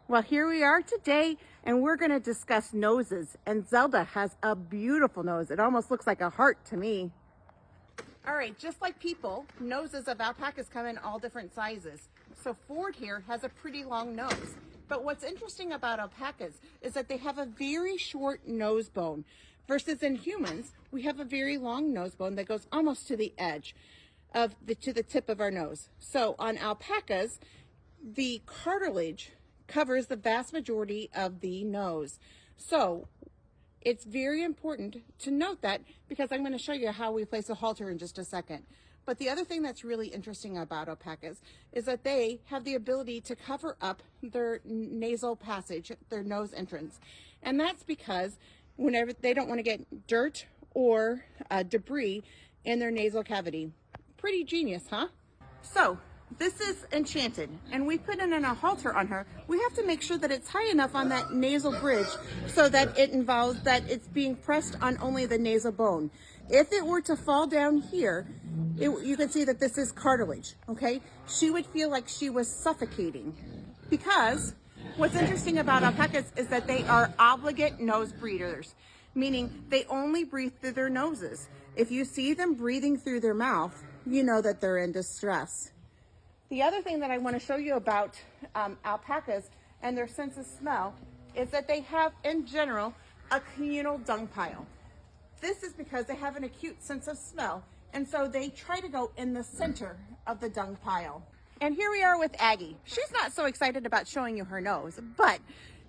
Well, here we are today, and we're going to discuss noses. And Zelda has a beautiful nose. It almost looks like a heart to me. All right, just like people, noses of alpacas come in all different sizes. So Ford here has a pretty long nose. But what's interesting about alpacas is that they have a very short nose bone, versus in humans, we have a very long nose bone that goes almost to the edge of the tip of our nose. So on alpacas, the cartilage covers the vast majority of the nose. So it's very important to note that, because I'm going to show you how we place a halter in just a second. But the other thing that's really interesting about alpacas is that they have the ability to cover up their nasal passage, their nose entrance. And that's because whenever they don't want to get dirt or debris in their nasal cavity. Pretty genius, huh? So this is Enchanted, and we put in a halter on her. We have to make sure that it's high enough on that nasal bridge so that it involves that it's being pressed on only the nasal bone. If it were to fall down here, you can see that this is cartilage, okay? She would feel like she was suffocating, because what's interesting about alpacas is that they are obligate nose breathers, meaning they only breathe through their noses. If you see them breathing through their mouth, you know that they're in distress. The other thing that I want to show you about alpacas and their sense of smell is that they have, in general, a communal dung pile. This is because they have an acute sense of smell, and so they try to go in the center of the dung pile. And here we are with Aggie. She's not so excited about showing you her nose, but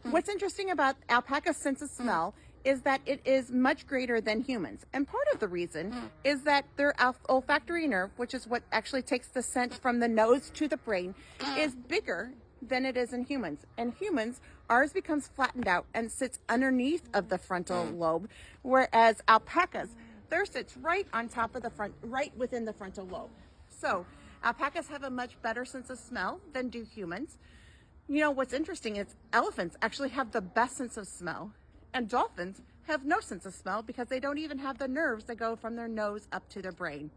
what's interesting about alpaca's sense of smell is that it is much greater than humans. And part of the reason is that their olfactory nerve, which is what actually takes the scent from the nose to the brain, is bigger than it is in humans. And humans, ours becomes flattened out and sits underneath of the frontal lobe, whereas alpacas, theirs sits right on top of the right within the frontal lobe. So alpacas have a much better sense of smell than do humans. You know, what's interesting is elephants actually have the best sense of smell, and dolphins have no sense of smell because they don't even have the nerves that go from their nose up to their brain.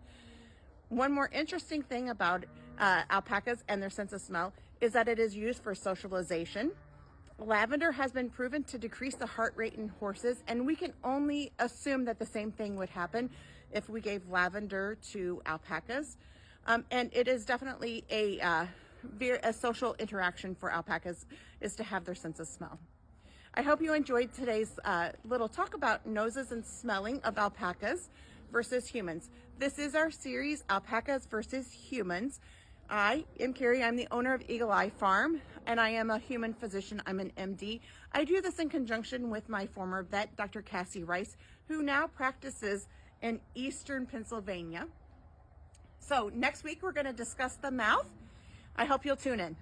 One more interesting thing about alpacas and their sense of smell is that it is used for socialization. Lavender has been proven to decrease the heart rate in horses, and we can only assume that the same thing would happen if we gave lavender to alpacas. And it is definitely a social interaction for alpacas, is to have their sense of smell. I hope you enjoyed today's little talk about noses and smelling of alpacas versus humans. This is our series, Alpacas versus Humans. I am Carrie. I'm the owner of Eagle Eye Farm, and I am a human physician. I'm an MD. I do this in conjunction with my former vet, Dr. Cassie Rice, who now practices in Eastern Pennsylvania. So next week, we're going to discuss the mouth. I hope you'll tune in.